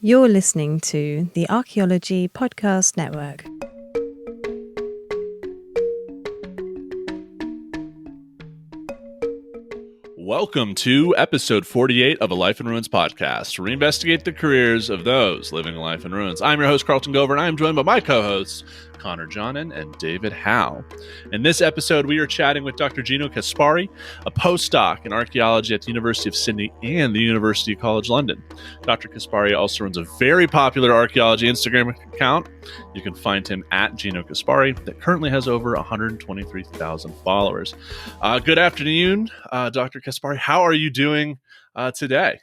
You're listening to the Archaeology Podcast Network. Welcome to episode 48 of A Life in Ruins podcast, where we investigate the careers of those living a life in ruins. I'm your host, Carlton Gover, and I am joined by my co-hosts, Connor Johnnon and David Howe. In this episode, we are chatting with Dr. Gino Caspari, a postdoc in archaeology at the University of Sydney and the University College London. Dr. Caspari also runs a very popular archaeology Instagram account. You can find him at Gino Caspari, that currently has over 123,000 followers. Good afternoon, Dr. Caspari. How are you doing today?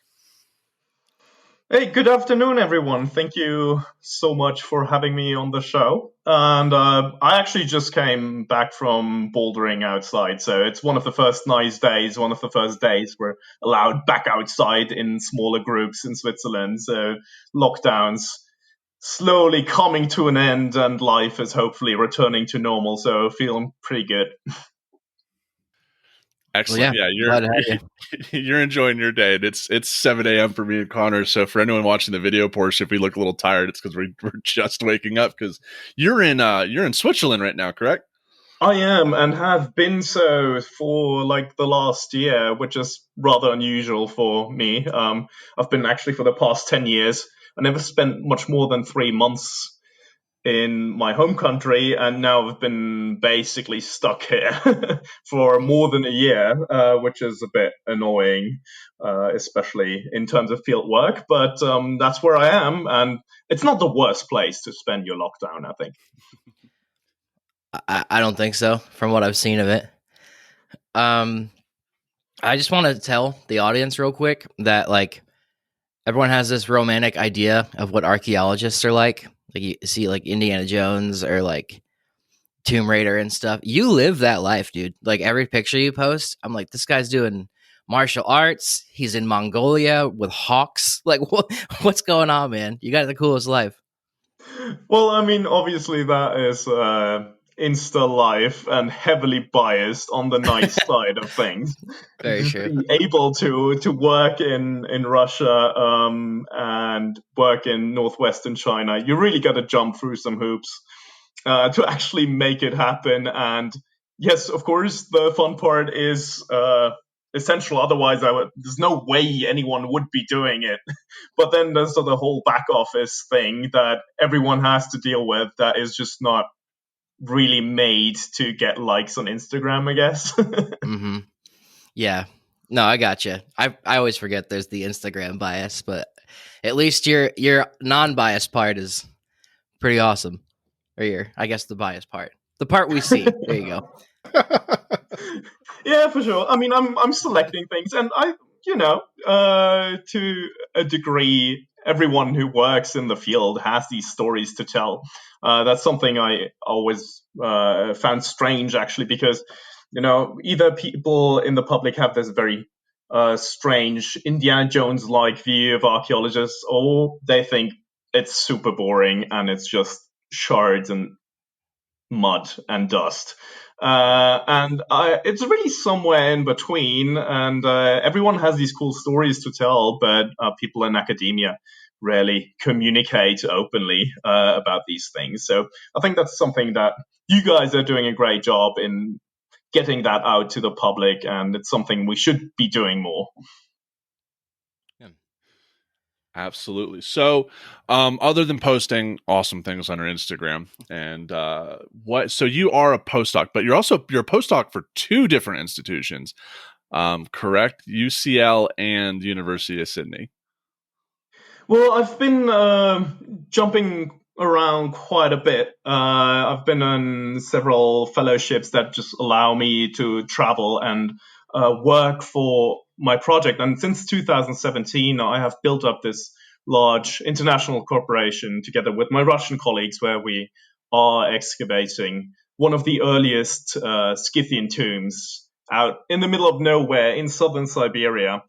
Hey, good afternoon, everyone. Thank you so much for having me on the show. And I actually just came back from bouldering outside, so it's one of the first nice days, one of the first days we're allowed back outside in smaller groups in Switzerland. So lockdowns slowly coming to an end and life is hopefully returning to normal, so feeling pretty good. Excellent. Well, Yeah, you're enjoying your day. It's 7 a.m. for me and Connor. So for anyone watching the video portion, if we look a little tired, it's because we're just waking up. Because you're in Switzerland right now, correct? I am and have been so for like the last year, which is rather unusual for me. I've been actually for the past 10 years. I never spent much more than 3 months in my home country, and now I've been basically stuck here for more than a year, which is a bit annoying, especially in terms of field work. But that's where I am, and it's not the worst place to spend your lockdown, I think. I don't think so, from what I've seen of it. I just want to tell the audience real quick that like everyone has this romantic idea of what archaeologists are like. Like you see like Indiana Jones or like Tomb Raider and stuff. You live that life, dude. Like every picture you post, I'm like, this guy's doing martial arts. He's in Mongolia with hawks. Like what's going on, man? You got the coolest life. Well, I mean, obviously that is Insta life and heavily biased on the nice side of things. Very true. Be able to work in Russia and work in northwestern China, you really got to jump through some hoops to actually make it happen. And yes, of course, the fun part is essential. Otherwise, there's no way anyone would be doing it. But then there's the whole back office thing that everyone has to deal with that is just not really made to get likes on Instagram, I guess. Mm-hmm. Yeah. No, I gotcha. I always forget there's the Instagram bias, but at least your non-biased part is pretty awesome. Or I guess the biased part. The part we see. There you go. Yeah, for sure. I mean, I'm selecting things, and to a degree, everyone who works in the field has these stories to tell. That's something I always found strange, actually, because either people in the public have this very strange Indiana Jones-like view of archaeologists, or they think it's super boring and it's just shards and mud and dust. It's really somewhere in between, and everyone has these cool stories to tell, but people in academia rarely communicate openly about these things. So I think that's something that you guys are doing a great job in getting that out to the public, and it's something we should be doing more. Absolutely. So, other than posting awesome things on our Instagram, and so you are a postdoc, but you're a postdoc for two different institutions, correct? UCL and University of Sydney. Well, I've been jumping around quite a bit. I've been on several fellowships that just allow me to travel and work for my project. And since 2017, I have built up this large international corporation together with my Russian colleagues, where we are excavating one of the earliest Scythian tombs out in the middle of nowhere in southern Siberia.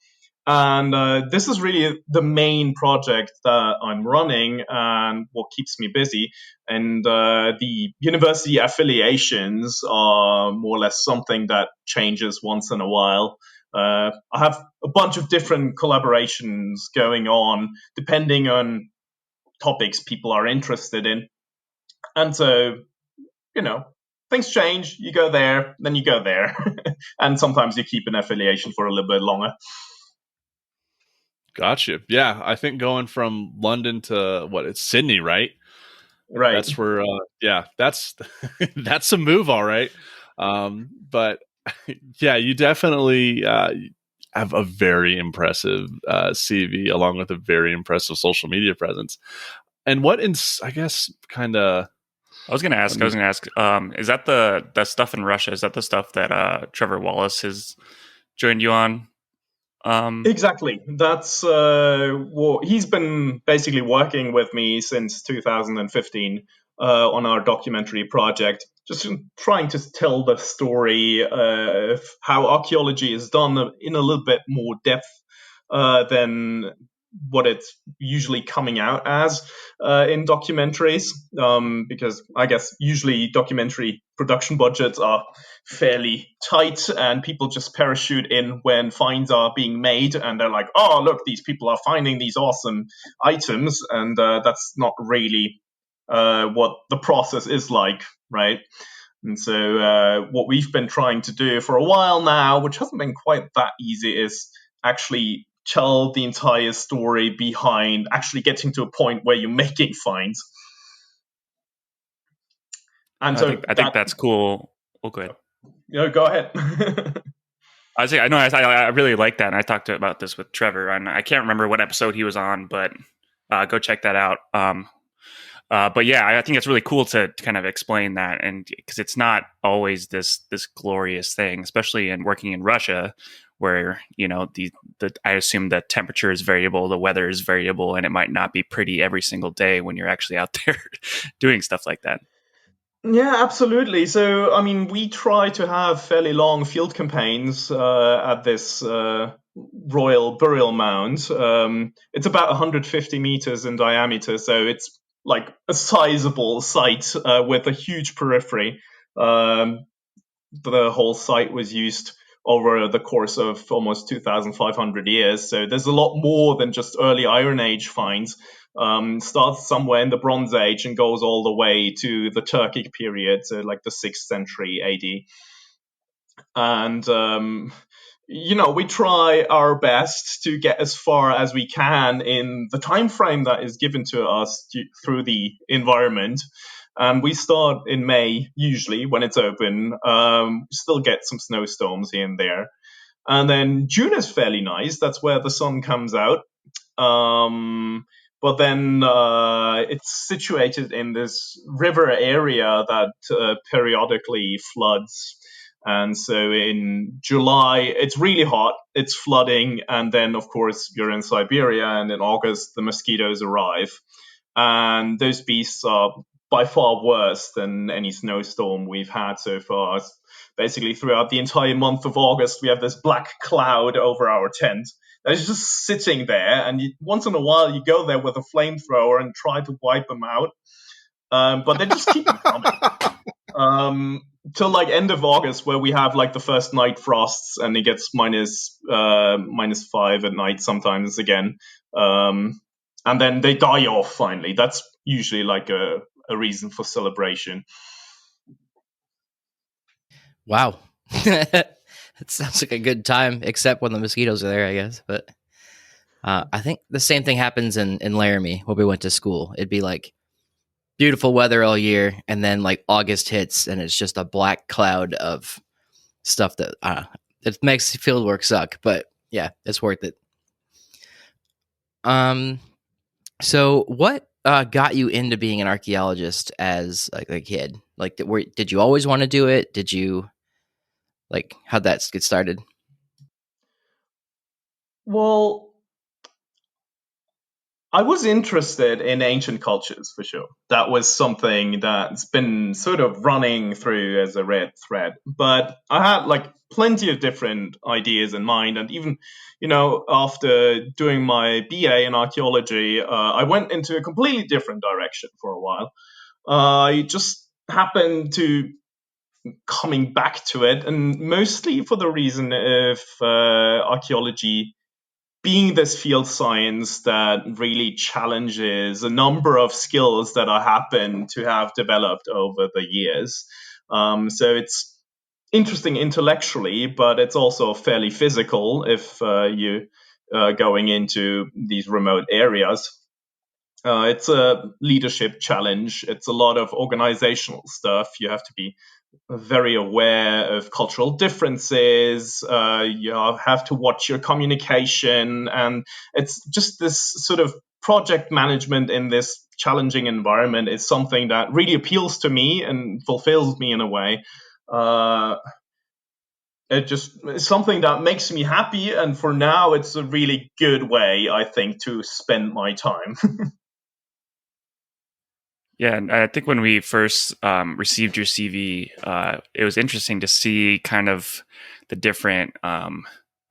And this is really the main project that I'm running and what keeps me busy. And the university affiliations are more or less something that changes once in a while. I have a bunch of different collaborations going on, depending on topics people are interested in. And so, things change. You go there, then you go there. And sometimes you keep an affiliation for a little bit longer. Gotcha. Yeah, I think going from London to it's Sydney, right? Right. That's where, that's that's a move, all right. But yeah, you definitely have a very impressive CV, along with a very impressive social media presence. And I guess, kind of. I was going to ask, is that the stuff in Russia? Is that the stuff that Trevor Wallace has joined you on? Exactly. That's what he's been basically working with me since 2015 on our documentary project, just trying to tell the story of how archaeology is done in a little bit more depth than what it's usually coming out as in documentaries, because I guess usually documentary production budgets are fairly tight and people just parachute in when finds are being made, and they're like, oh, look, these people are finding these awesome items, and that's not really what the process is like, right? And so what we've been trying to do for a while now, which hasn't been quite that easy, is actually tell the entire story behind actually getting to a point where you're making finds. And I think that's cool. Oh, go ahead. Go ahead. I really like that, and I talked about this with Trevor, and I can't remember what episode he was on, but go check that out. But yeah, I think it's really cool to kind of explain that, and because it's not always this glorious thing, especially in working in Russia, where I assume the temperature is variable, the weather is variable, and it might not be pretty every single day when you're actually out there doing stuff like that. Yeah, absolutely. So, I mean, we try to have fairly long field campaigns at this Royal Burial Mound. It's about 150 meters in diameter, so it's like a sizable site with a huge periphery. The whole site was used over the course of almost 2,500 years. So there's a lot more than just early Iron Age finds. Starts somewhere in the Bronze Age and goes all the way to the Turkic period, so like the 6th century AD. And, we try our best to get as far as we can in the time frame that is given to us through the environment. We start in May, usually, when it's open. Still get some snowstorms here and there. And then June is fairly nice. That's where the sun comes out. But then it's situated in this river area that periodically floods. And so in July, it's really hot, it's flooding, and then, of course, you're in Siberia, and in August, the mosquitoes arrive. And those beasts are by far worse than any snowstorm we've had so far. Basically, throughout the entire month of August, we have this black cloud over our tent that is just sitting there, and once in a while, you go there with a flamethrower and try to wipe them out. But they just keep them coming. Till like end of August, where we have like the first night frosts, and it gets -5 at night sometimes again, and then they die off finally. That's usually like a reason for celebration. Wow. It sounds like a good time, except when the mosquitoes are there, I guess. But I think the same thing happens in Laramie, where we went to school. It'd be like beautiful weather all year, and then like August hits, and it's just a black cloud of stuff that it makes field work suck. But yeah, it's worth it. So what got you into being an archaeologist as like a kid? Like, did you always want to do it? Did you how'd that get started? Well, I was interested in ancient cultures, for sure. That was something that's been sort of running through as a red thread. But I had like plenty of different ideas in mind. And even, after doing my BA in archaeology, I went into a completely different direction for a while. I just happened to coming back to it, and mostly for the reason of archaeology being this field science that really challenges a number of skills that I happen to have developed over the years. So it's interesting intellectually, but it's also fairly physical if you going into these remote areas. It's a leadership challenge. It's a lot of organizational stuff. You have to be very aware of cultural differences. You have to watch your communication. And it's just this sort of project management in this challenging environment is something that really appeals to me and fulfills me in a way. It's something that makes me happy. And for now, it's a really good way, I think, to spend my time. Yeah, and I think when we first received your CV, it was interesting to see kind of the different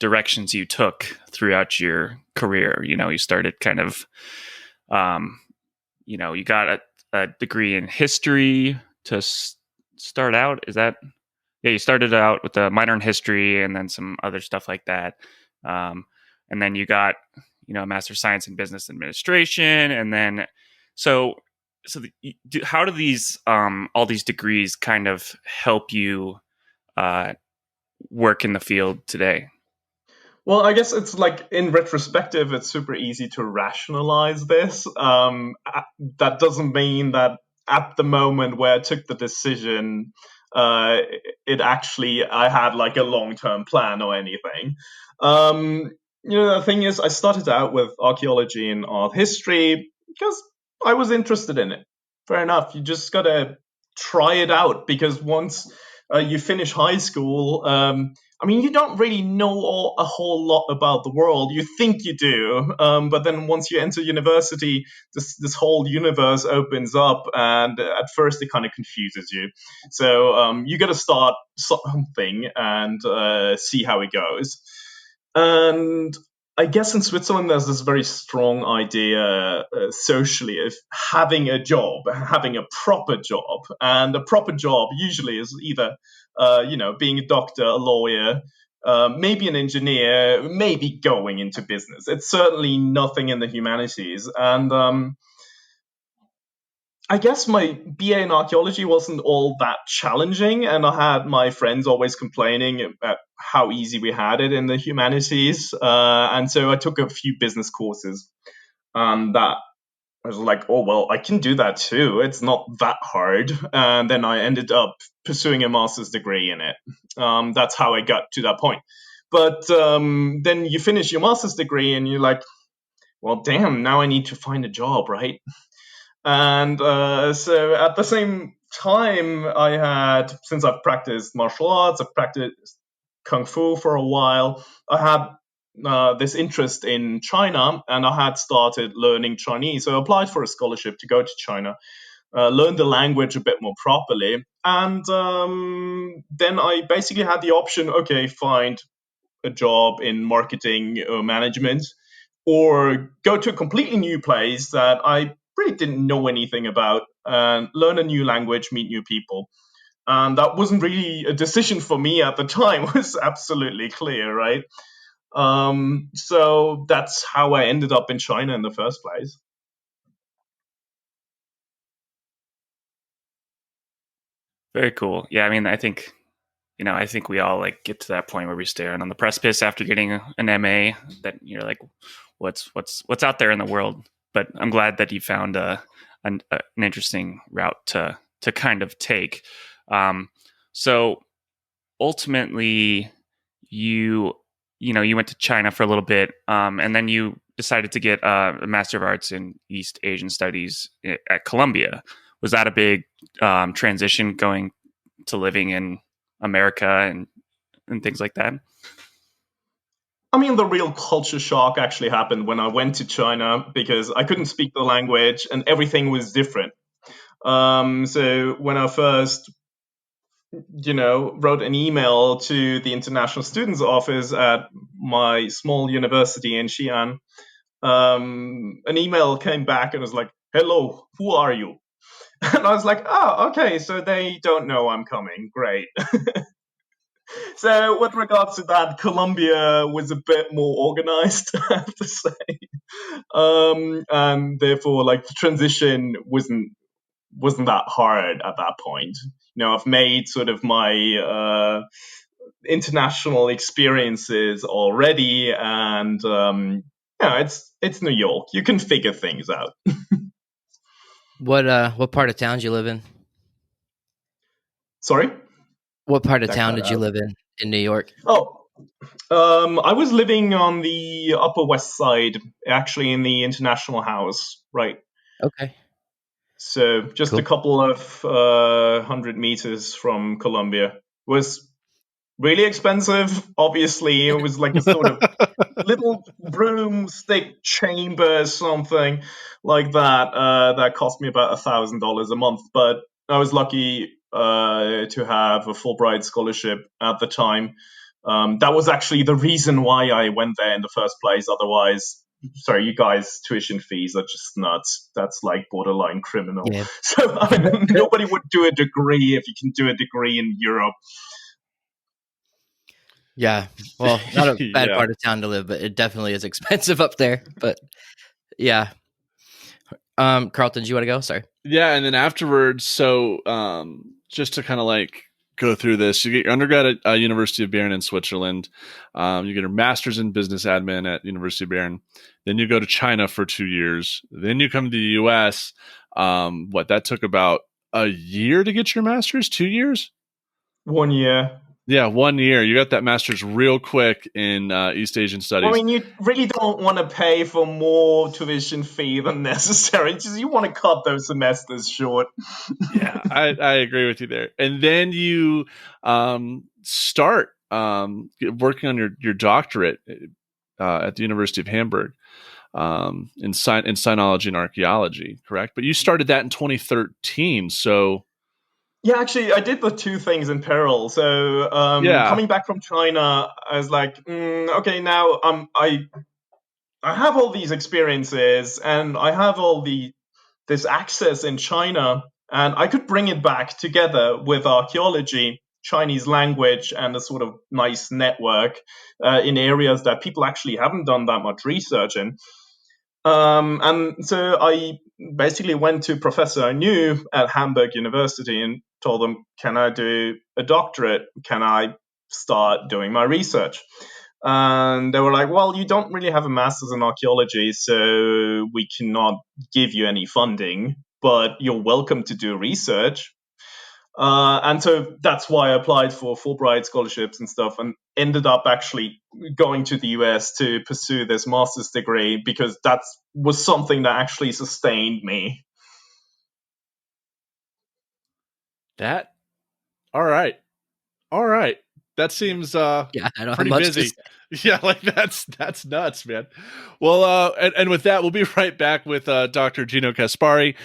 directions you took throughout your career. You started kind of, you got a degree in history to start out. Is that? Yeah, you started out with a minor in history and then some other stuff like that. And then you got, a Master's of Science in Business Administration. And then, how do these all these degrees kind of help you work in the field today? Well, I guess it's like in retrospective, it's super easy to rationalize this. That doesn't mean that at the moment where I took the decision, I had like a long-term plan or anything. The thing is, I started out with archaeology and art history because I was interested in it. Fair enough. You just gotta try it out because once you finish high school, you don't really know a whole lot about the world. You think you do, but then once you enter university, this whole universe opens up, and at first it kind of confuses you. So you got to start something and see how it goes. And I guess in Switzerland, there's this very strong idea socially of having a job, having a proper job. And a proper job usually is either, being a doctor, a lawyer, maybe an engineer, maybe going into business. It's certainly nothing in the humanities. And I guess my BA in archaeology wasn't all that challenging, and I had my friends always complaining about how easy we had it in the humanities. And so I took a few business courses, and that I was like, oh, well, I can do that too. It's not that hard. And then I ended up pursuing a master's degree in it. That's how I got to that point. But then you finish your master's degree and you're like, well, damn, now I need to find a job, right? And so at the same time, since I've practiced martial arts, I've practiced Kung Fu for a while, I had this interest in China, and I had started learning Chinese. So I applied for a scholarship to go to China, learn the language a bit more properly. And then I basically had the option, okay, find a job in marketing or management, or go to a completely new place that I really didn't know anything about, and learn a new language, meet new people. And that wasn't really a decision for me at the time. It was absolutely clear, right? So that's how I ended up in China in the first place. Very cool. Yeah, I think we all like get to that point where we stand on the precipice after getting an MA that you're like, what's out there in the world. But I'm glad that you found an interesting route to kind of take. So ultimately, you went to China for a little bit, and then you decided to get a Master of Arts in East Asian Studies at Columbia. Was that a big transition going to living in America and things like that? The real culture shock actually happened when I went to China because I couldn't speak the language and everything was different. So when I first, wrote an email to the International Students Office at my small university in Xi'an, an email came back and was like, "Hello, who are you?" And I was like, "Oh, okay, so they don't know I'm coming. Great." So with regards to that, Colombia was a bit more organized, I have to say. And therefore, like, the transition wasn't that hard at that point. I've made sort of my international experiences already, and it's New York. You can figure things out. What part of town did you live in? Sorry? What part of That town cut did you out. live in New York? Oh, I was living on the Upper West Side, actually in the International House, right? Okay, So just a cool. couple of 100 meters from Columbia. Was really expensive. Obviously, it was like a sort of little broomstick chamber, something like that. That cost me about $1,000 a month, but I was lucky to have a Fulbright scholarship at the time. That was actually the reason why I went there in the first place. Otherwise, sorry, you guys, tuition fees are just nuts. That's like borderline criminal. Yeah. So I mean, nobody would do a degree if you can do a degree in Europe. Yeah, well, not a bad Yeah. part of town to live, but it definitely is expensive up there. But yeah, Carlton, do you want to go? Sorry. Yeah, and then afterwards, so just to kind of like go through this, you get your undergrad at University of Bern in Switzerland. You get your master's in business admin at University of Bern. Then you go to China for 2 years. Then you come to the U.S. That took about a year to get your master's? 2 years? 1 year. Yeah, 1 year. You got that master's real quick in East Asian studies. I mean, you really don't want to pay for more tuition fee than necessary. Just you want to cut those semesters short. Yeah, I agree with you there. And then you start working on your doctorate at the University of Hamburg in sinology and archaeology, correct? But you started that in 2013, so Yeah, actually, I did the two things in parallel. So coming back from China, I was like, okay, now I have all these experiences and I have all this access in China, and I could bring it back together with archaeology, Chinese language, and a sort of nice network in areas that people actually haven't done that much research in. And so I basically went to a professor I knew at Hamburg University and told them, can I do a doctorate? Can I start doing my research? And they were like, well, you don't really have a master's in archaeology, so we cannot give you any funding, but you're welcome to do research. And so that's why I applied for Fulbright scholarships and stuff, and ended up actually going to the US to pursue this master's degree, because that was something that actually sustained me. All right. That seems Yeah, I don't pretty have much busy. to Yeah, like that's nuts, man. Well, and with that, we'll be right back with Dr. Gino Caspari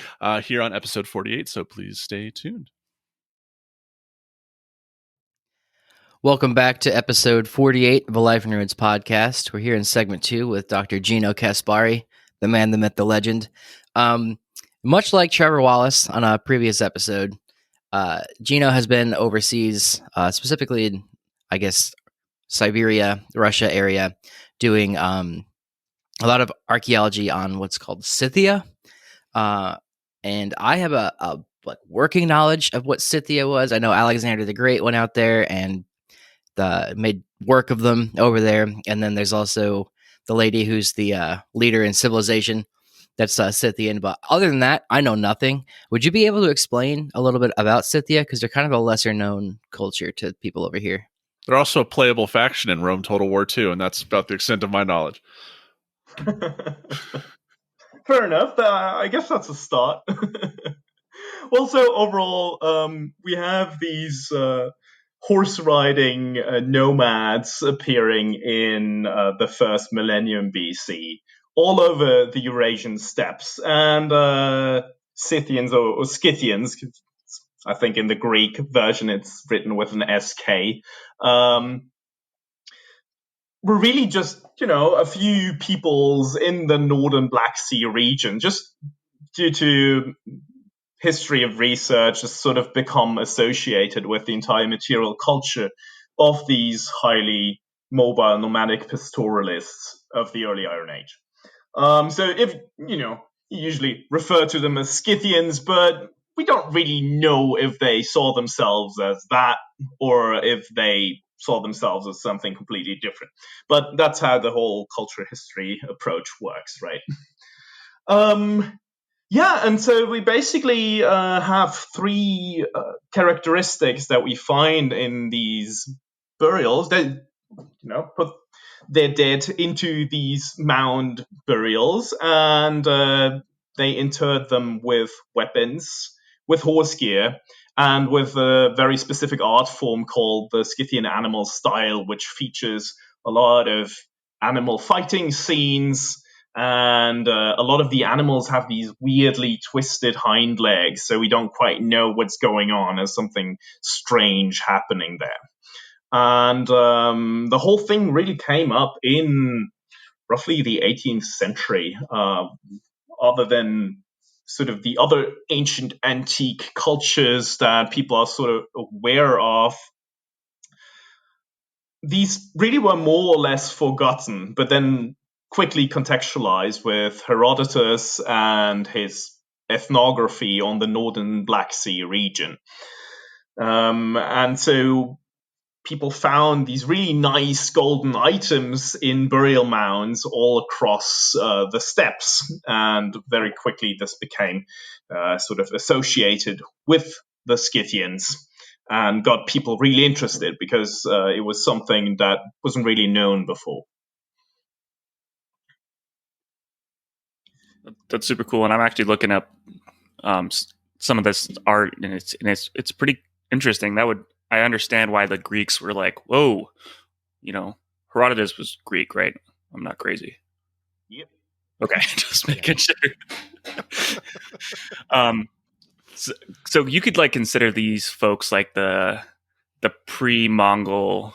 here on episode 48. So please stay tuned. Welcome back to episode 48 of A Life in Ruins podcast. We're here in segment 2 with Dr. Gino Caspari, the man, the myth, the legend. Much like Trevor Wallace on a previous episode, Gino has been overseas, specifically in, I guess, Siberia, Russia area, doing a lot of archaeology on what's called Scythia. And I have a working knowledge of what Scythia was. I know Alexander the Great went out there and made work of them over there. And then there's also the lady who's the leader in civilization that's Scythian. But other than that, I know nothing. Would you be able to explain a little bit about Scythia? Because they're kind of a lesser known culture to people over here. They're also a playable faction in Rome Total War 2, and that's about the extent of my knowledge. Fair enough. I guess that's a start. Well, so overall, we have these horse riding nomads appearing in the first millennium BC all over the Eurasian steppes. And Scythians or Scythians, I think in the Greek version it's written with an SK, were really just, a few peoples in the northern Black Sea region, just due to history of research, has sort of become associated with the entire material culture of these highly mobile nomadic pastoralists of the early Iron Age. So if, you usually refer to them as Scythians, but we don't really know if they saw themselves as that or if they saw themselves as something completely different. But that's how the whole culture history approach works, right? And so we basically have three characteristics that we find in these burials. They, put their dead into these mound burials, and they interred them with weapons, with horse gear, and with a very specific art form called the Scythian animal style, which features a lot of animal fighting scenes. And a lot of the animals have these weirdly twisted hind legs, so we don't quite know what's going on. There's something strange happening there. And the whole thing really came up in roughly the 18th century, other than sort of the other ancient antique cultures that people are sort of aware of. These really were more or less forgotten, but then quickly contextualized with Herodotus and his ethnography on the northern Black Sea region. And so people found these really nice golden items in burial mounds all across the steppes. And very quickly this became sort of associated with the Scythians and got people really interested because it was something that wasn't really known before. That's super cool, and I'm actually looking up some of this art, and it's pretty interesting. I understand why the Greeks were like, "Whoa, Herodotus was Greek, right? I'm not crazy." Yep. Okay, just making sure. So you could consider these folks like the pre-Mongol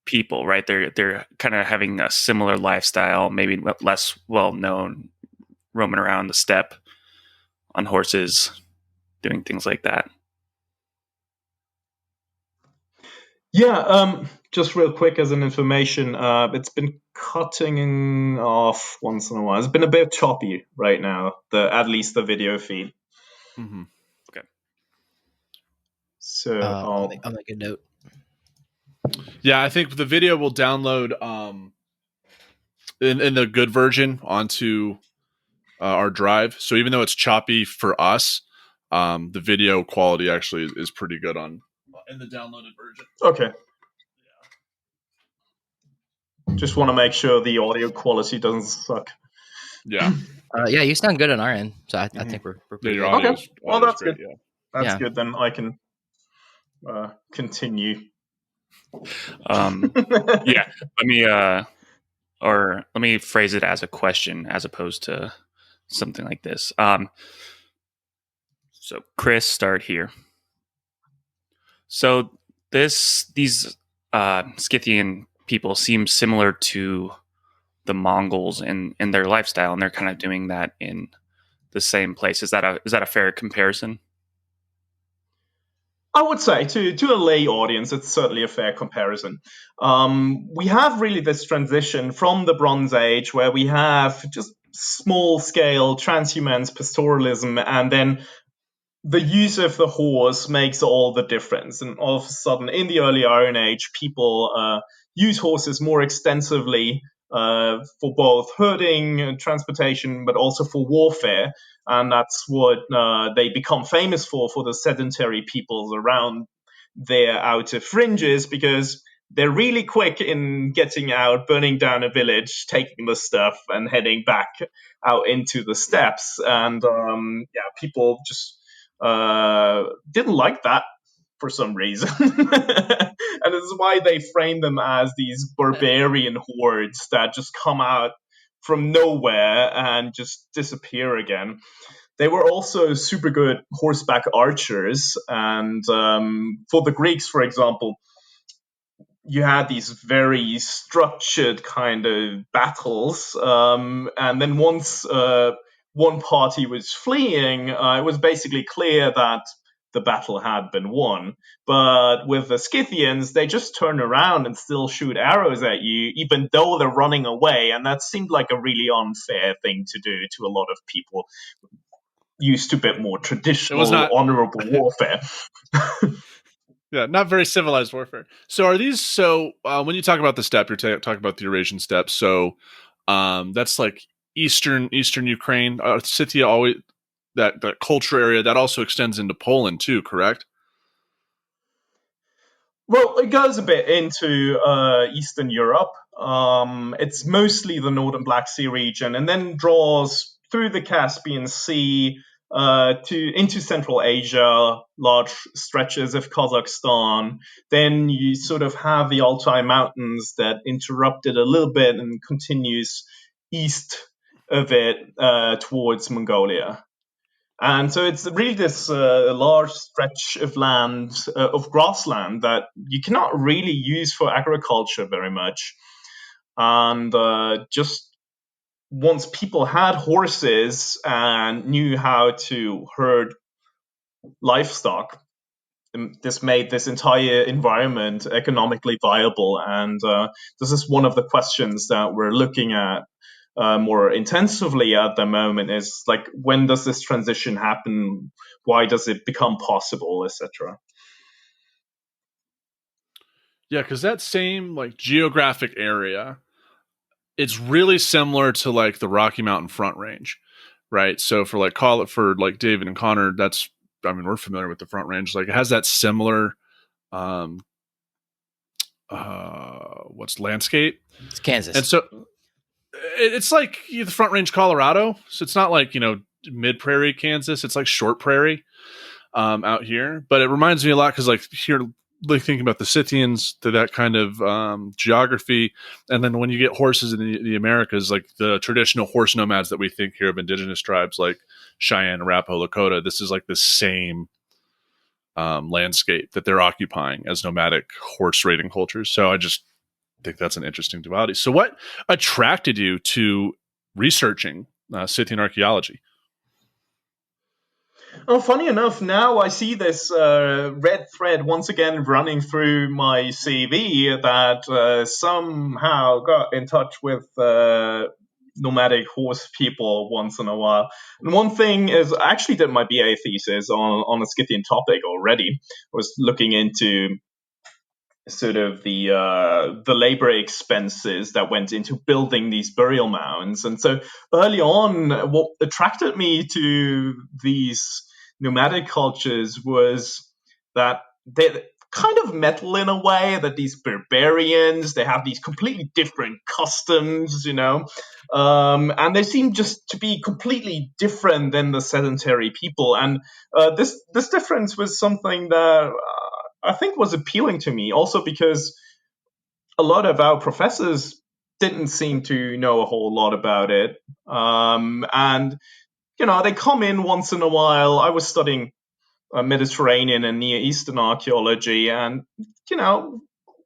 people, right? They're kind of having a similar lifestyle, maybe less well known, roaming around the steppe on horses, doing things like that. Yeah, just real quick as an information, it's been cutting off once in a while. It's been a bit choppy right now, at least the video feed. Mm-hmm. Okay. So I'll make a note. Yeah, I think the video will download in the good version onto our drive. So even though it's choppy for us, the video quality actually is pretty good in the downloaded version. Okay. Just want to make sure the audio quality doesn't suck. Yeah. Yeah, you sound good on our end, so I think we're pretty your good. audio Okay. Well, that's great, good. Yeah. That's good. Then I can continue. Yeah. Let me phrase it as a question as opposed to something like this. So Chris, start here. So these Scythian people seem similar to the Mongols in their lifestyle, and they're kind of doing that in the same place. Is that a fair comparison? I would say to a lay audience, it's certainly a fair comparison. We have really this transition from the Bronze Age, where we have just small-scale transhumance pastoralism, and then the use of the horse makes all the difference. And all of a sudden, in the early Iron Age, people use horses more extensively for both herding, transportation, but also for warfare. And that's what they become famous for the sedentary peoples around their outer fringes, because they're really quick in getting out, burning down a village, taking the stuff, and heading back out into the steppes. And people just didn't like that for some reason. And this is why they frame them as these barbarian hordes that just come out from nowhere and just disappear again. They were also super good horseback archers. And for the Greeks, for example, you had these very structured kind of battles. And then once one party was fleeing, it was basically clear that the battle had been won. But with the Scythians, they just turn around and still shoot arrows at you, even though they're running away. And that seemed like a really unfair thing to do to a lot of people used to a bit more traditional, honorable warfare. Yeah, not very civilized warfare. So are these, when you talk about the steppe, you're talking about the Eurasian steppe. So that's like eastern Ukraine, Scythia, always that culture area that also extends into Poland too, correct? Well, it goes a bit into Eastern Europe. It's mostly the northern Black Sea region, and then draws through the Caspian Sea into Central Asia, large stretches of Kazakhstan. Then you sort of have the Altai Mountains that interrupt it a little bit and continues east of it towards Mongolia. And so it's really this large stretch of land, of grassland, that you cannot really use for agriculture very much. And just once people had horses and knew how to herd livestock, this made this entire environment economically viable. And this is one of the questions that we're looking at more intensively at the moment, is like, when does this transition happen? Why does it become possible, etc.? Yeah, because that same like geographic area, it's really similar to like the Rocky Mountain Front Range, right? So for like David and Connor, we're familiar with the Front Range. Like, it has that similar landscape. It's Kansas. And so it's like the Front Range, Colorado. So it's not like, mid prairie Kansas. It's like short prairie out here. But it reminds me a lot because like here, like thinking about the Scythians, to that kind of geography. And then when you get horses in the Americas, like the traditional horse nomads that we think here of indigenous tribes like Cheyenne, Arapaho, Lakota, this is like the same landscape that they're occupying as nomadic horse raiding cultures. So I just think that's an interesting duality. So what attracted you to researching Scythian archaeology? Oh, funny enough, now I see this red thread once again running through my CV that somehow got in touch with nomadic horse people once in a while. And one thing is, I actually did my BA thesis on a Scythian topic already. I was looking into sort of the labor expenses that went into building these burial mounds. And so early on, what attracted me to these nomadic cultures was that they're kind of metal in a way, that these barbarians, they have these completely different customs, and they seem just to be completely different than the sedentary people. And this difference was something that I think was appealing to me, also because a lot of our professors didn't seem to know a whole lot about it. And, they come in once in a while. I was studying Mediterranean and Near Eastern archaeology, and,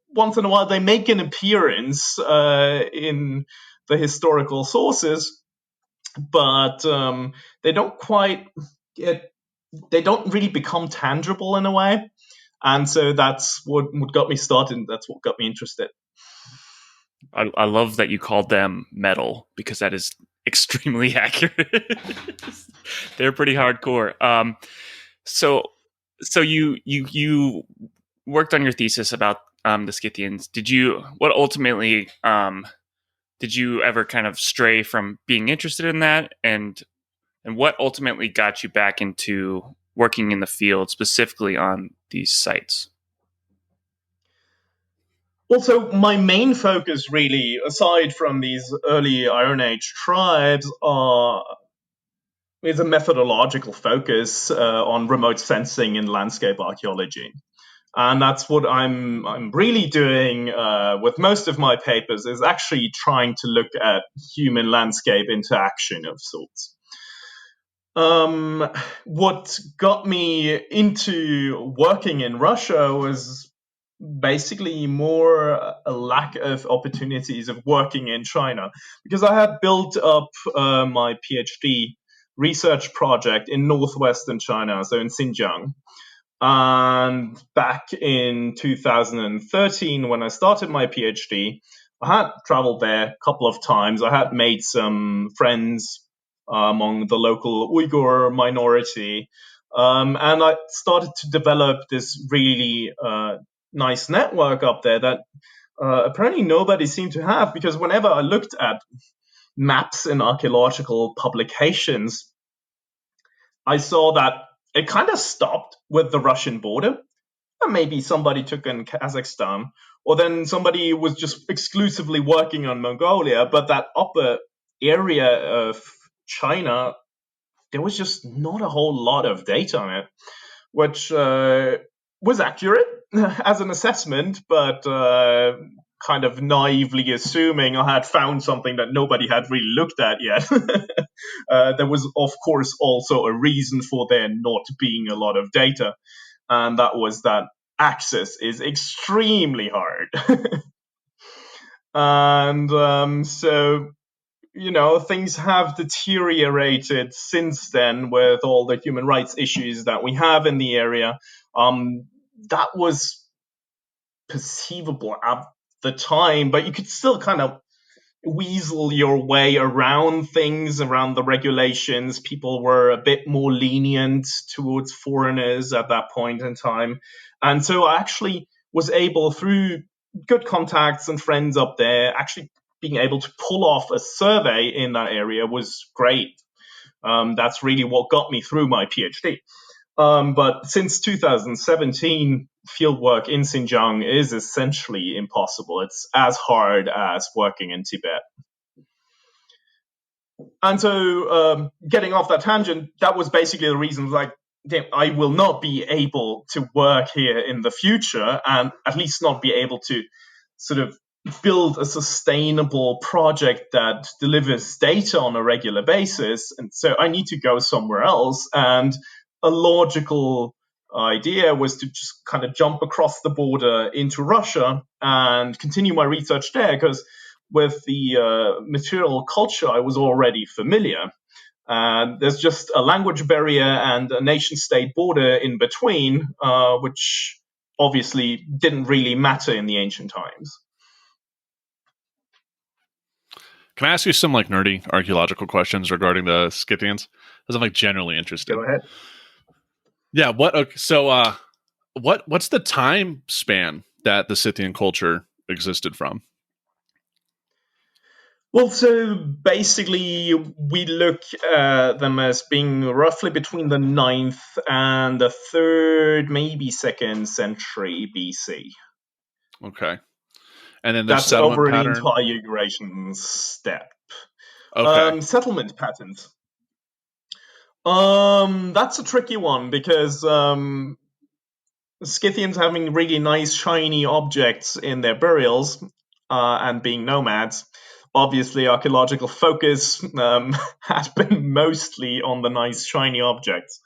once in a while they make an appearance in the historical sources, but they don't really become tangible in a way. And so that's what got me started. That's what got me interested. I love that you called them metal, because that is extremely accurate. They're pretty hardcore. So you worked on your thesis about the Scythians. Did you ever kind of stray from being interested in that, and what ultimately got you back into working in the field, specifically on these sites? Well, so my main focus, really, aside from these early Iron Age tribes, is a methodological focus on remote sensing in landscape archaeology. And that's what I'm really doing with most of my papers, is actually trying to look at human landscape interaction of sorts. What got me into working in Russia was basically more a lack of opportunities of working in China, because I had built up my PhD research project in northwestern China, so in Xinjiang. And back in 2013, when I started my PhD, I had traveled there a couple of times. I had made some friends among the local Uyghur minority. And I started to develop this really nice network up there that apparently nobody seemed to have, because whenever I looked at maps in archaeological publications, I saw that it kind of stopped with the Russian border. And maybe somebody took in Kazakhstan, or then somebody was just exclusively working on Mongolia, but that upper area of China, there was just not a whole lot of data on it, which was accurate as an assessment, but kind of naively assuming I had found something that nobody had really looked at yet. There was, of course, also a reason for there not being a lot of data, and that was that access is extremely hard. And so, things have deteriorated since then with all the human rights issues that we have in the area. That was perceivable at the time, but you could still kind of weasel your way around things, around the regulations. People were a bit more lenient towards foreigners at that point in time. And so I actually was able, through good contacts and friends up there, actually being able to pull off a survey in that area was great. That's really what got me through my PhD. But since 2017, fieldwork in Xinjiang is essentially impossible. It's as hard as working in Tibet. And so, getting off that tangent, that was basically the reason, like, I will not be able to work here in the future, and at least not be able to sort of build a sustainable project that delivers data on a regular basis. And so I need to go somewhere else. And a logical idea was to just kind of jump across the border into Russia and continue my research there, because with the material culture I was already familiar. There's just a language barrier and a nation-state border in between, which obviously didn't really matter in the ancient times. Can I ask you some like nerdy archaeological questions regarding the Scythians? Because I'm like generally interested. Go ahead. Yeah. What's the time span that the Scythian culture existed from? Well, so basically, we look at them as being roughly between the 9th and the 3rd, maybe 2nd century BC. Okay. And then there's That's settlement over pattern. the entire Eurasian steppe. Okay. Settlement patterns. That's a tricky one, because Scythians having really nice shiny objects in their burials and being nomads, obviously archaeological focus had been mostly on the nice shiny objects.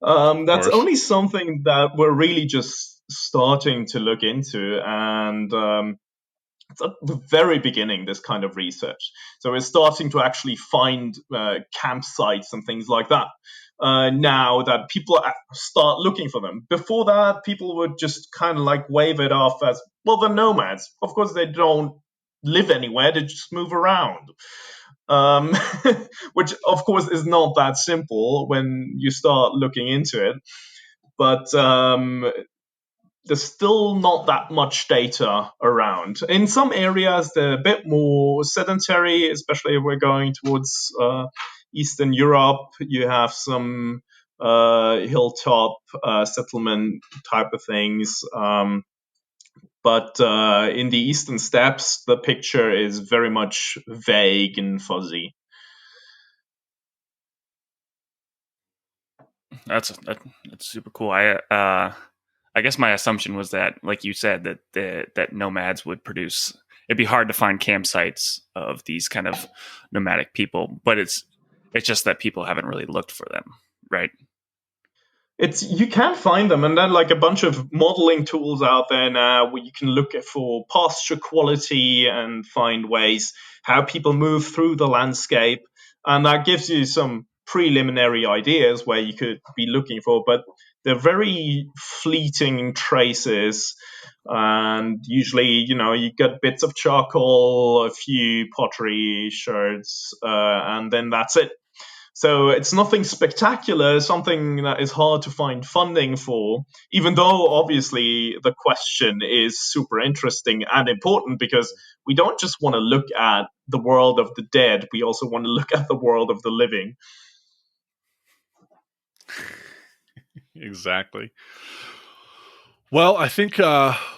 That's only something that we're really just starting to look into, and it's at the very beginning, this kind of research. So we're starting to actually find campsites and things like that. Now that people start looking for them. Before that, people would just kind of like wave it off as, well, the nomads. Of course, they don't live anywhere, they just move around. Which, of course, is not that simple when you start looking into it. But there's still not that much data around. In some areas, they're a bit more sedentary, especially if we're going towards Eastern Europe. You have some hilltop settlement type of things. But in the Eastern steppes, the picture is very much vague and fuzzy. That's super cool. I guess my assumption was that, like you said, that nomads would produce. It'd be hard to find campsites of these kind of nomadic people, but it's just that people haven't really looked for them, right? You can find them, and then like a bunch of modeling tools out there now where you can look for pasture quality and find ways how people move through the landscape, and that gives you some preliminary ideas where you could be looking for, but they're very fleeting traces. And usually, you get bits of charcoal, a few pottery shards, and then that's it. So it's nothing spectacular, something that is hard to find funding for, even though obviously the question is super interesting and important, because we don't just want to look at the world of the dead, we also want to look at the world of the living. Exactly. Well, I think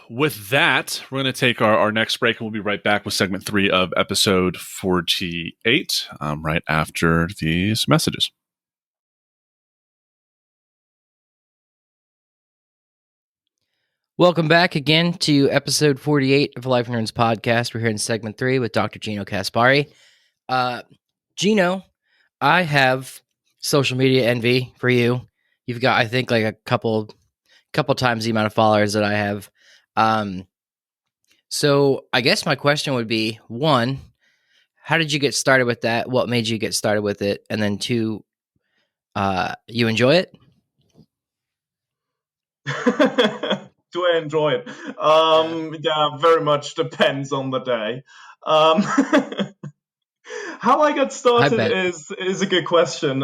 with that, we're going to take our next break, and we'll be right back with segment 3 of episode 48, right after these messages. Welcome back again to episode 48 of Life in Ruins podcast. We're here in segment 3 with Dr. Gino Caspari. Gino, I have social media envy for you. You've got, I think, like a couple times the amount of followers that I have. So I guess my question would be, 1, how did you get started with that? What made you get started with it? And then 2, you enjoy it? Do I enjoy it? Yeah, very much depends on the day. How I got started is a good question.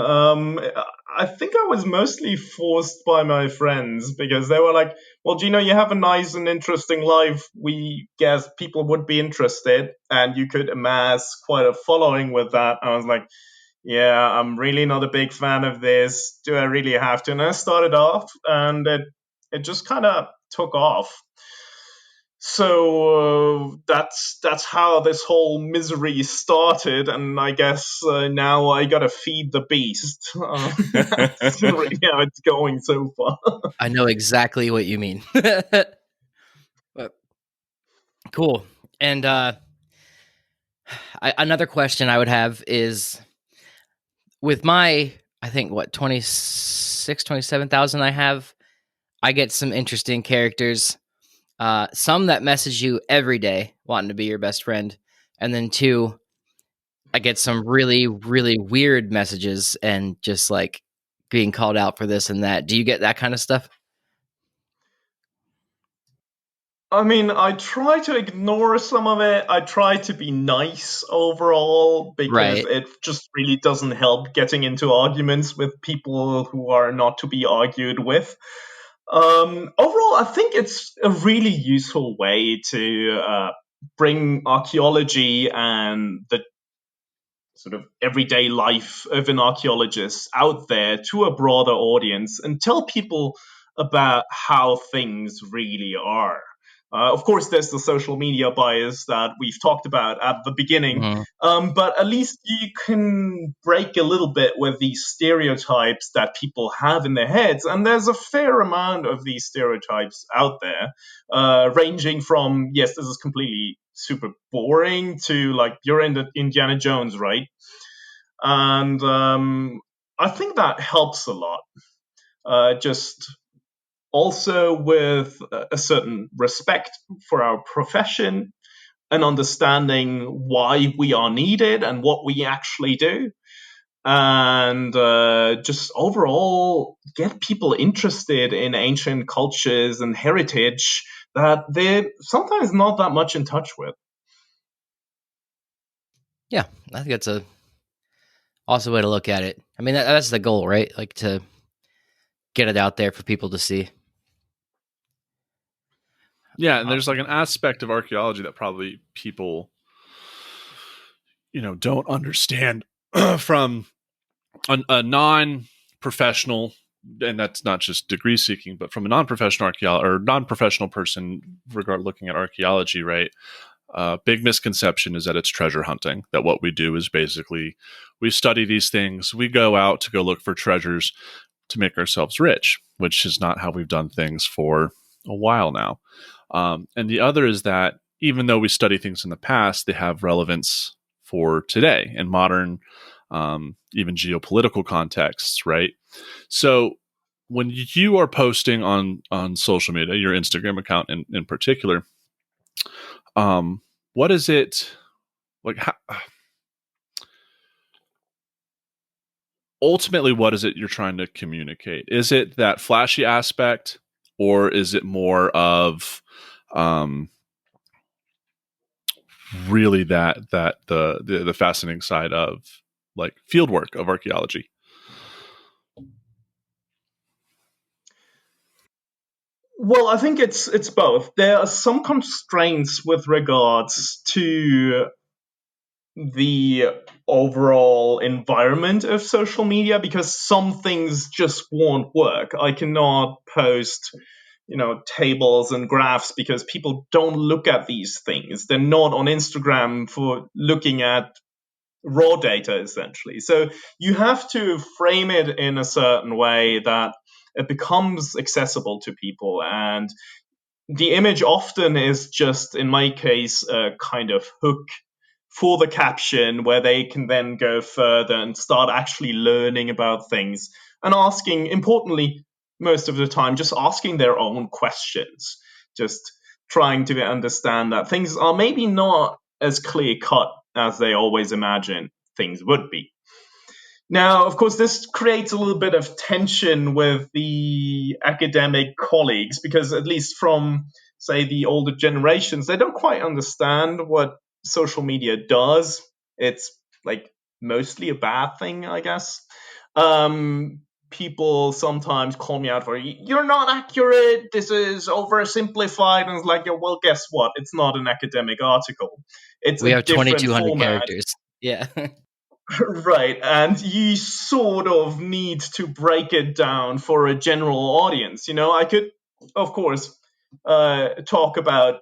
I think I was mostly forced by my friends, because they were like, well, Gino, you have a nice and interesting life. We guess people would be interested, and you could amass quite a following with that. I was like, yeah, I'm really not a big fan of this. Do I really have to? And I started off, and it just kind of took off. So that's how this whole misery started, and I guess now I gotta feed the beast. That's really how it's going so far. I know exactly what you mean. But, cool. And another question I would have is, with my, I think, 27,000 I have, I get some interesting characters. Some that message you every day wanting to be your best friend. And then 2, I get some really, really weird messages and just like being called out for this and that. Do you get that kind of stuff? I mean, I try to ignore some of it. I try to be nice overall, because it just really doesn't help getting into arguments with people who are not to be argued with. Overall, I think it's a really useful way to bring archaeology and the sort of everyday life of an archaeologist out there to a broader audience and tell people about how things really are. Of course, there's the social media bias that we've talked about at the beginning, but at least you can break a little bit with these stereotypes that people have in their heads. And there's a fair amount of these stereotypes out there, ranging from, yes, this is completely super boring, to like, you're in the Indiana Jones, right? And I think that helps a lot. Just also with a certain respect for our profession, an understanding why we are needed and what we actually do, and just overall get people interested in ancient cultures and heritage that they're sometimes not that much in touch with. Yeah, I think that's a awesome way to look at it. I mean, that's the goal, right? Like, to get it out there for people to see. Yeah, and there's like an aspect of archaeology that probably people, don't understand from a non-professional, and that's not just degree seeking, but from a non-professional archaeologist or non-professional person looking at archaeology, right? Big misconception is that it's treasure hunting, that what we do is basically we study these things, we go out to go look for treasures to make ourselves rich, which is not how we've done things for a while now. And the other is that even though we study things in the past, they have relevance for today and modern, even geopolitical contexts, right? So when you are posting on social media, your Instagram account in particular, what is it like? ultimately, what is it you're trying to communicate? Is it that flashy aspect, or is it more of really that the fascinating side of like fieldwork of archaeology? Well, I think it's both. There are some constraints with regards to the overall environment of social media because some things just won't work. I cannot post, tables and graphs because people don't look at these things. They're not on Instagram for looking at raw data, essentially. So you have to frame it in a certain way that it becomes accessible to people. And the image often is just, in my case, a kind of hook for the caption where they can then go further and start actually learning about things and asking, importantly, most of the time, just asking their own questions, just trying to understand that things are maybe not as clear cut as they always imagine things would be. Now, of course, this creates a little bit of tension with the academic colleagues because, at least from, say, the older generations, they don't quite understand what social media does. It's like mostly a bad thing, I guess. People sometimes call me out for, you're not accurate, this is oversimplified. And it's like, yeah, well, guess what? It's not an academic article. It's We a have different 2,200 format. characters. Yeah. Right, and you sort of need to break it down for a general audience. I could, of course, talk about,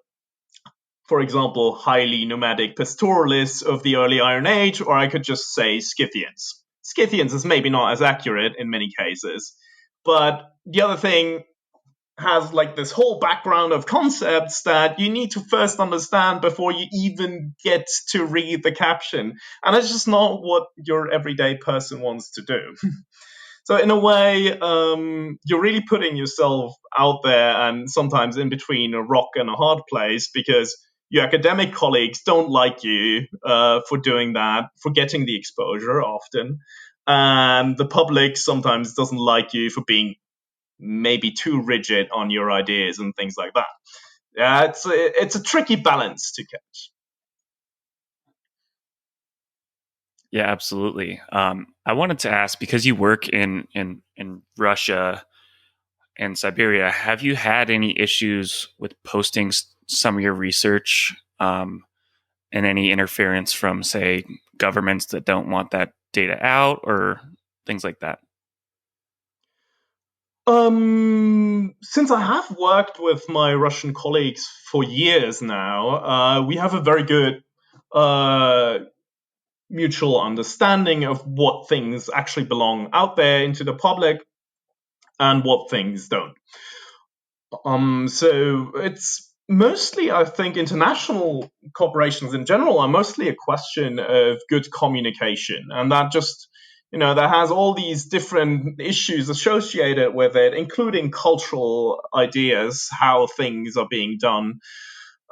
for example, highly nomadic pastoralists of the early Iron Age, or I could just say Scythians. Scythians is maybe not as accurate in many cases, but the other thing has like this whole background of concepts that you need to first understand before you even get to read the caption. And it's just not what your everyday person wants to do. So in a way, you're really putting yourself out there and sometimes in between a rock and a hard place because your academic colleagues don't like you for doing that, for getting the exposure often. And the public sometimes doesn't like you for being maybe too rigid on your ideas and things like that. Yeah, it's a tricky balance to catch. Yeah, absolutely. I wanted to ask, because you work in Russia and Siberia, have you had any issues with posting some of your research and any interference from, say, governments that don't want that data out or things like that? Since I have worked with my Russian colleagues for years now, we have a very good mutual understanding of what things actually belong out there into the public and what things don't. So it's mostly, I think, international corporations in general are mostly a question of good communication, and that just that has all these different issues associated with it, including cultural ideas, how things are being done,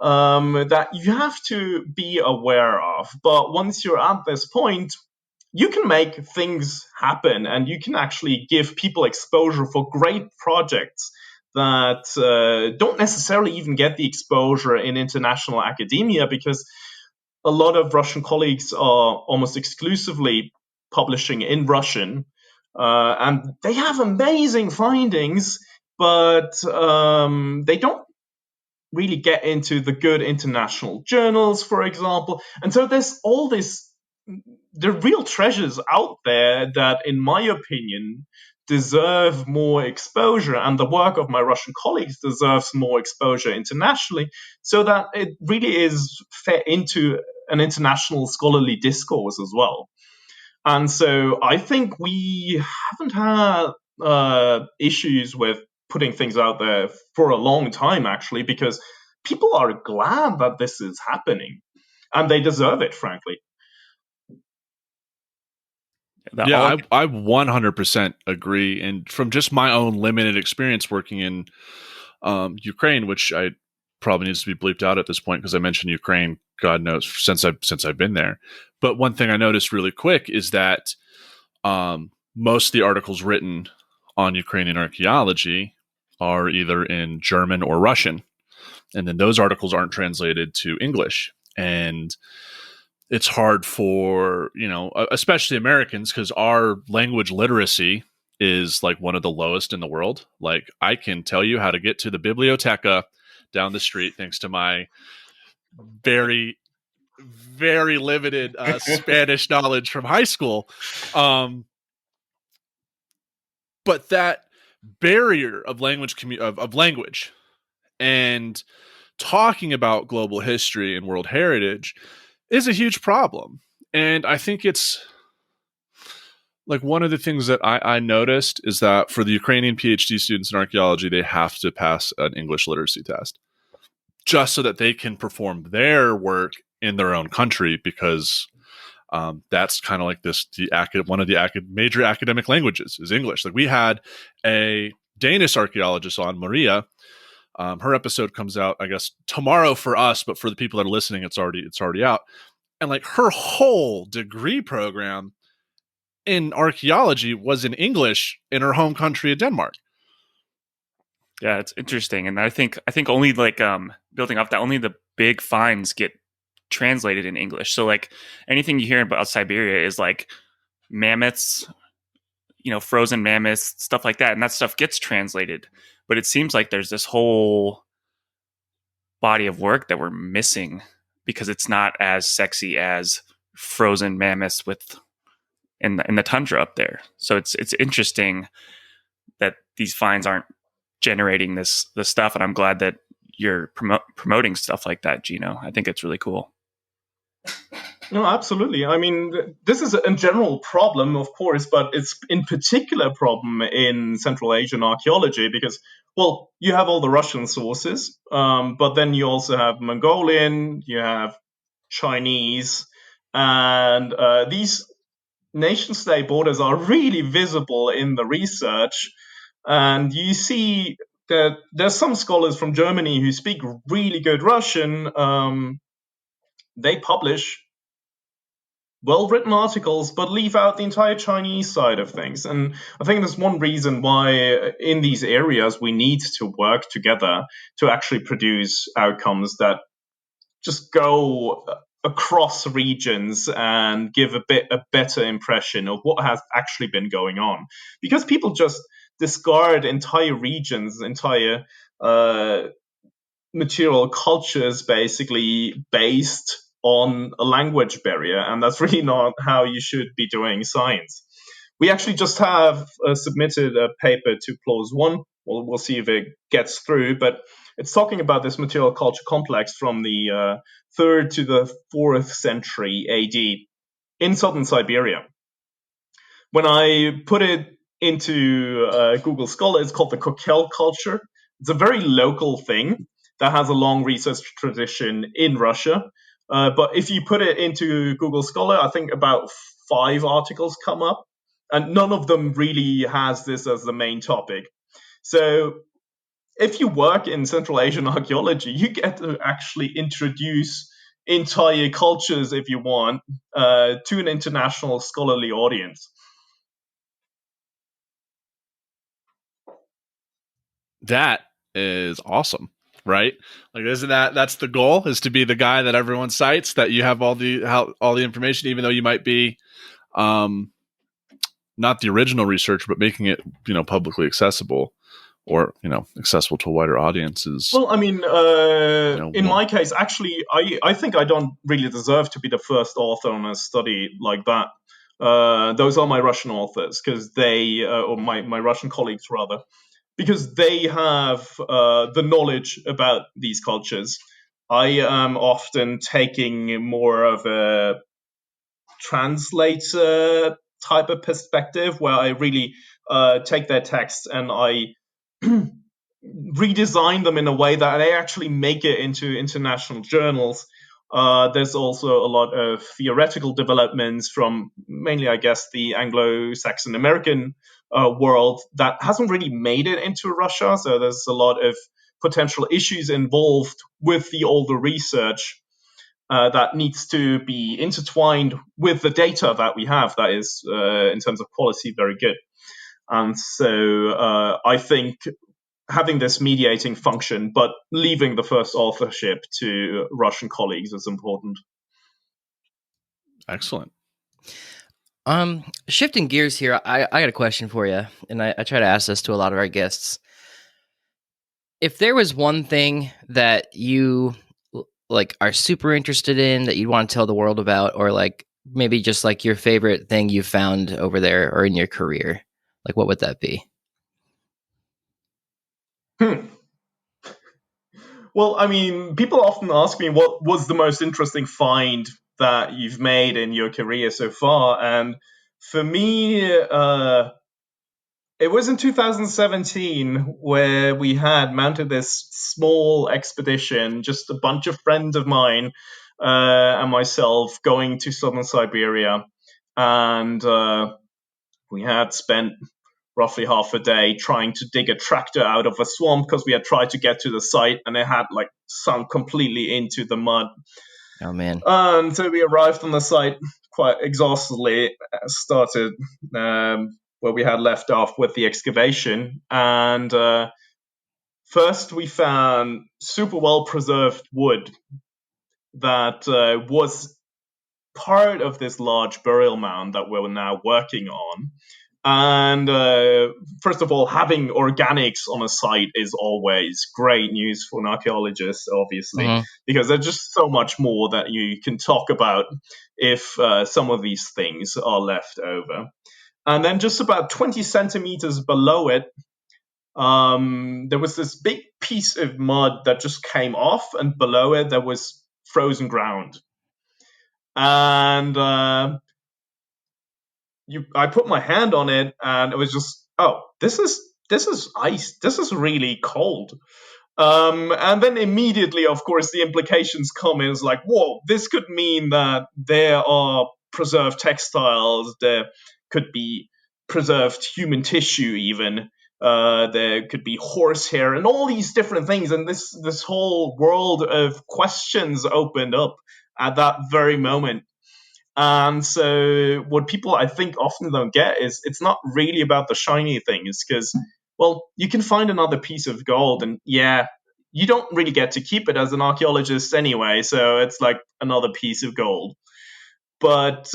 that you have to be aware of. But once you're at this point, you can make things happen and you can actually give people exposure for great projects that don't necessarily even get the exposure in international academia because a lot of Russian colleagues are almost exclusively publishing in Russian, and they have amazing findings, but they don't really get into the good international journals, for example. And so there's all this, the real treasures out there that, in my opinion, deserve more exposure, and the work of my Russian colleagues deserves more exposure internationally, so that it really is fed into an international scholarly discourse as well. And so I think we haven't had issues with putting things out there for a long time, actually, because people are glad that this is happening, and they deserve it, frankly. Yeah, I 100% agree. And from just my own limited experience working in Ukraine, which I probably needs to be bleeped out at this point because I mentioned Ukraine, God knows, since I've been there. But one thing I noticed really quick is that most of the articles written on Ukrainian archaeology are either in German or Russian. And then those articles aren't translated to English. And it's hard for, especially Americans, because our language literacy is like one of the lowest in the world. Like, I can tell you how to get to the biblioteca down the street thanks to my very, very limited Spanish knowledge from high school. But that barrier of language and talking about global history and world heritage is a huge problem. And I think it's like one of the things that I noticed is that for the Ukrainian PhD students in archaeology, they have to pass an English literacy test just so that they can perform their work in their own country, because that's kind of like one of the major academic languages is English. Like, we had a Danish archaeologist on, Maria. Her episode comes out, I guess, tomorrow for us, but for the people that are listening, it's already out. And like, her whole degree program in archaeology was in English in her home country of Denmark. Yeah, it's interesting, and I think only like building off that, only the big finds get translated in English. So like anything you hear about Siberia is like mammoths, frozen mammoths, stuff like that, and that stuff gets translated. But it seems like there's this whole body of work that we're missing because it's not as sexy as frozen mammoths in the tundra up there. So it's interesting that these finds aren't generating this stuff, and I'm glad that you're promoting stuff like that, Gino. I think it's really cool. No, absolutely. I mean, this is a general problem, of course, but it's in particular a problem in Central Asian archaeology because, well, you have all the Russian sources, but then you also have Mongolian, you have Chinese, and these nation-state borders are really visible in the research. And you see that there's some scholars from Germany who speak really good Russian. They publish well-written articles, but leave out the entire Chinese side of things. And I think there's one reason why in these areas we need to work together to actually produce outcomes that just go across regions and give a better impression of what has actually been going on. Because people just discard entire regions, entire material cultures, basically based on a language barrier, and that's really not how you should be doing science. We actually just have submitted a paper to Clause 1. We'll see if it gets through, but it's talking about this material culture complex from the 3rd to the 4th century AD in southern Siberia. When I put it into Google Scholar, it's called the Kokel culture. It's a very local thing that has a long research tradition in Russia. But if you put it into Google Scholar, I think about 5 articles come up, and none of them really has this as the main topic. So if you work in Central Asian archaeology, you get to actually introduce entire cultures, if you want, to an international scholarly audience. That is awesome, right? Like, isn't that's the goal, is to be the guy that everyone cites, that you have all the information, even though you might be not the original research, but making it, publicly accessible, or, accessible to a wider audiences. Well, I mean, in my case, actually, I think I don't really deserve to be the first author on a study like that. Those are my Russian authors, because they, or my Russian colleagues rather, because they have the knowledge about these cultures. I am often taking more of a translator type of perspective, where I really take their texts and I redesign them in a way that they actually make it into international journals. There's also a lot of theoretical developments from mainly, I guess, the Anglo-Saxon American world that hasn't really made it into Russia. So there's a lot of potential issues involved with the older research. that needs to be intertwined with the data that we have that is, in terms of quality, very good. And so I think having this mediating function, but leaving the first authorship to Russian colleagues is important. Excellent. Shifting gears here, I got a question for you, and I try to ask this to a lot of our guests. If there was one thing that you like are super interested in that you'd want to tell the world about, or like maybe just like your favorite thing you found over there or in your career, like what would that be? Well, I mean, people often ask me what was the most interesting find that you've made in your career so far, and for me, it was in 2017 where we had mounted this small expedition, just a bunch of friends of mine and myself going to southern Siberia. And we had spent roughly half a day trying to dig a tractor out of a swamp because we had tried to get to the site and it had like sunk completely into the mud. Oh, man. And so we arrived on the site quite exhaustedly, started where we had left off with the excavation. And first we found super well preserved wood that was part of this large burial mound that we're now working on. And first of all, having organics on a site is always great news for an archaeologist, obviously, because there's just so much more that you can talk about if some of these things are left over. And then just about 20 centimeters below it, there was this big piece of mud that just came off, and below it there was frozen ground. And I put my hand on it, and it was just, oh, this is ice. This is really cold. And then immediately, of course, the implications come in. It's like, whoa, this could mean that there are preserved textiles. There could be preserved human tissue, even. There could be horsehair and all these different things. And this whole world of questions opened up at that very moment. And so what people, I think, often don't get is it's not really about the shiny things because, well, you can find another piece of gold and, yeah, you don't really get to keep it as an archaeologist anyway. So it's like another piece of gold. But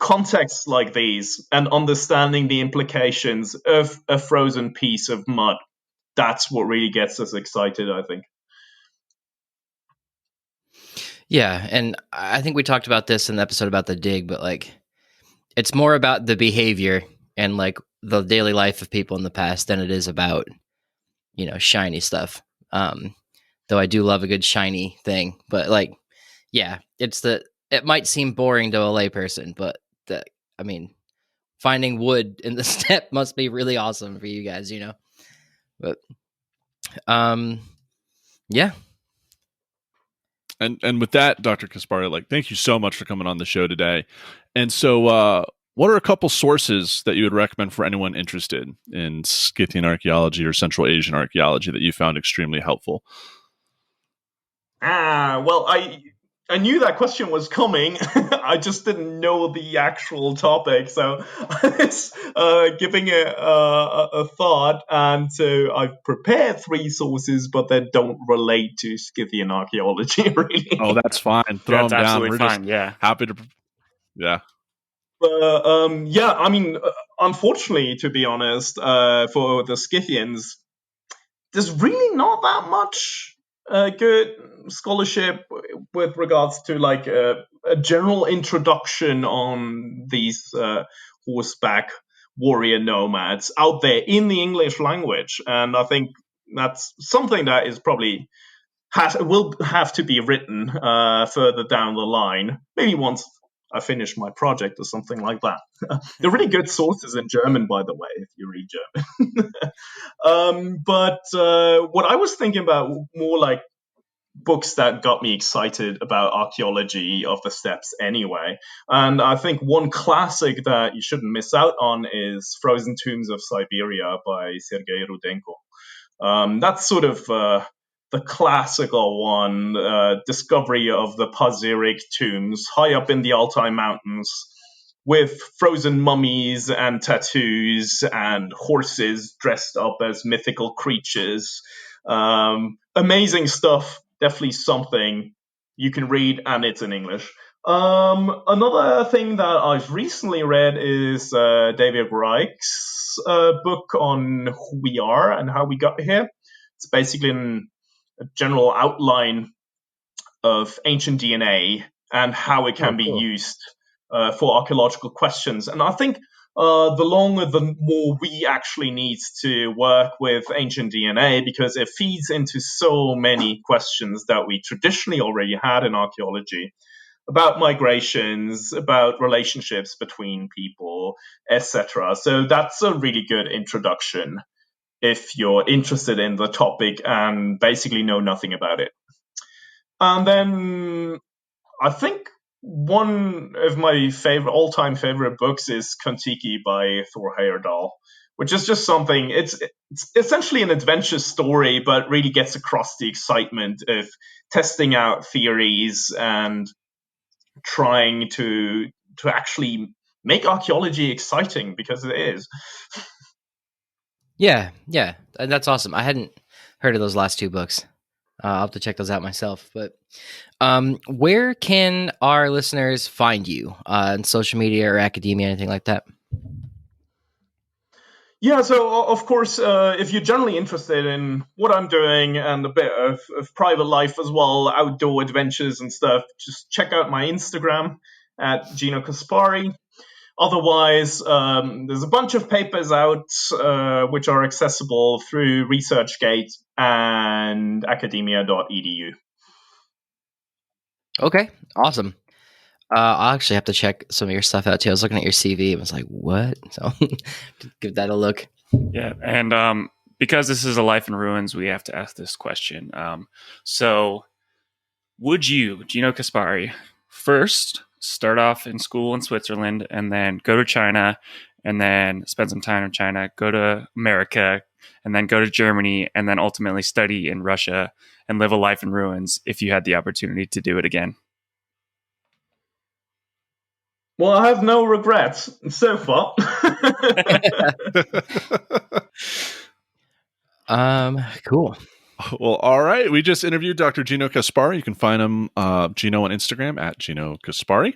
contexts like these and understanding the implications of a frozen piece of mud, that's what really gets us excited, I think. Yeah, and I think we talked about this in the episode about the dig, but like it's more about the behavior and like the daily life of people in the past than it is about, you know, shiny stuff. Though I do love a good shiny thing, but like, yeah, it might seem boring to a layperson, but I mean, finding wood in the steppe must be really awesome for you guys, you know. But yeah. And with that, Dr. Caspari, like, thank you so much for coming on the show today. And so, what are a couple sources that you would recommend for anyone interested in Scythian archaeology or Central Asian archaeology that you found extremely helpful? Well, I knew that question was coming. I just didn't know the actual topic, so I was giving it a thought, and so I've prepared 3 sources, but they don't relate to Scythian archaeology, really. Oh, that's fine. Throw them down. Absolutely We're fine. just Yeah, happy to. Yeah. Yeah, I mean, unfortunately, to be honest, for the Scythians, there's really not that much good scholarship with regards to like a general introduction on these horseback warrior nomads out there in the English language, and I think that's something that is probably will have to be written further down the line, maybe once I finish my project or something like that. They're really good sources in German, by the way, if you read German. But what I was thinking about more like books that got me excited about archaeology of the steppes anyway. And I think one classic that you shouldn't miss out on is Frozen Tombs of Siberia by Sergei Rudenko. That's sort of the classical one, discovery of the Pazyryk tombs high up in the Altai Mountains, with frozen mummies and tattoos and horses dressed up as mythical creatures. Amazing stuff. Definitely something you can read, and it's in English. Another thing that I've recently read is David Reich's book on who we are and how we got here. It's basically a general outline of ancient DNA and how it can be used for archaeological questions. And I think the longer, the more we actually need to work with ancient DNA, because it feeds into so many questions that we traditionally already had in archaeology about migrations, about relationships between people, etc. So that's a really good introduction if you're interested in the topic and basically know nothing about it. And then I think one of my all-time favorite books is Kon-Tiki by Thor Heyerdahl, which is just something, it's essentially an adventure story, but really gets across the excitement of testing out theories and trying to actually make archaeology exciting, because it is. Yeah, that's awesome. I hadn't heard of those last two books. I'll have to check those out myself. But where can our listeners find you on social media or academia, anything like that? Yeah, so of course, if you're generally interested in what I'm doing and a bit of private life as well, outdoor adventures and stuff, just check out my Instagram at Gino Caspari. Otherwise, there's a bunch of papers out which are accessible through ResearchGate and academia.edu. Okay, awesome. I'll actually have to check some of your stuff out too. I was looking at your CV and was like, what? So give that a look. Yeah, and because this is a Life in Ruins, we have to ask this question. So would you, Gino Caspari, first start off in school in Switzerland and then go to China and then spend some time in China, go to America and then go to Germany and then ultimately study in Russia and live a life in ruins if you had the opportunity to do it again? Well, I have no regrets so far. Cool. Well, all right. We just interviewed Dr. Gino Caspari. You can find him, Gino, on Instagram at Gino Caspari.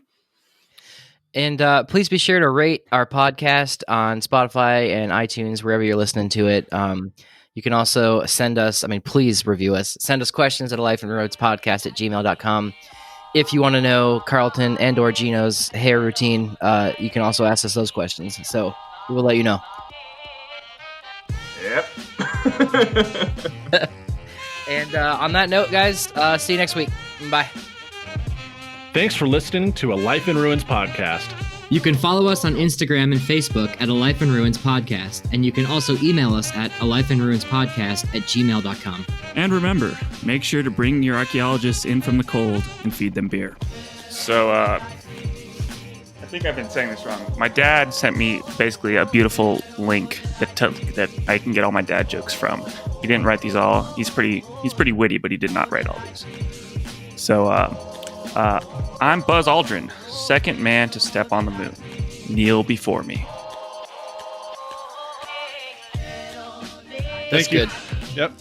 And please be sure to rate our podcast on Spotify and iTunes, wherever you're listening to it. You can also send us, please review us. Send us questions at alifeinroadspodcast@gmail.com. If you want to know Carlton and or Gino's hair routine, you can also ask us those questions. So we will let you know. Yep. And on that note, guys, see you next week. Bye. Thanks for listening to A Life in Ruins podcast. You can follow us on Instagram and Facebook at A Life in Ruins Podcast, and you can also email us at alifeinruinspodcast@gmail.com. And remember, make sure to bring your archaeologists in from the cold and feed them beer. So, I think I've been saying this wrong. My dad sent me basically a beautiful link that I can get all my dad jokes from. He didn't write these all. He's pretty witty, but he did not write all these. So, I'm Buzz Aldrin, second man to step on the moon. Kneel before me. That's good. Yep.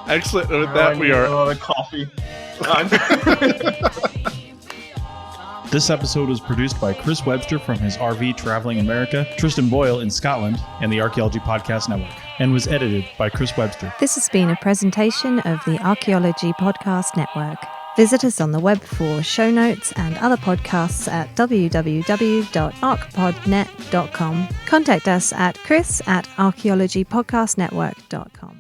Excellent. With that, we are. A lot of coffee. This episode was produced by Chris Webster from his RV Traveling America, Tristan Boyle in Scotland, and the Archaeology Podcast Network, and was edited by Chris Webster. This has been a presentation of the Archaeology Podcast Network. Visit us on the web for show notes and other podcasts at www.archpodnet.com. Contact us at chris@archaeologypodcastnetwork.com.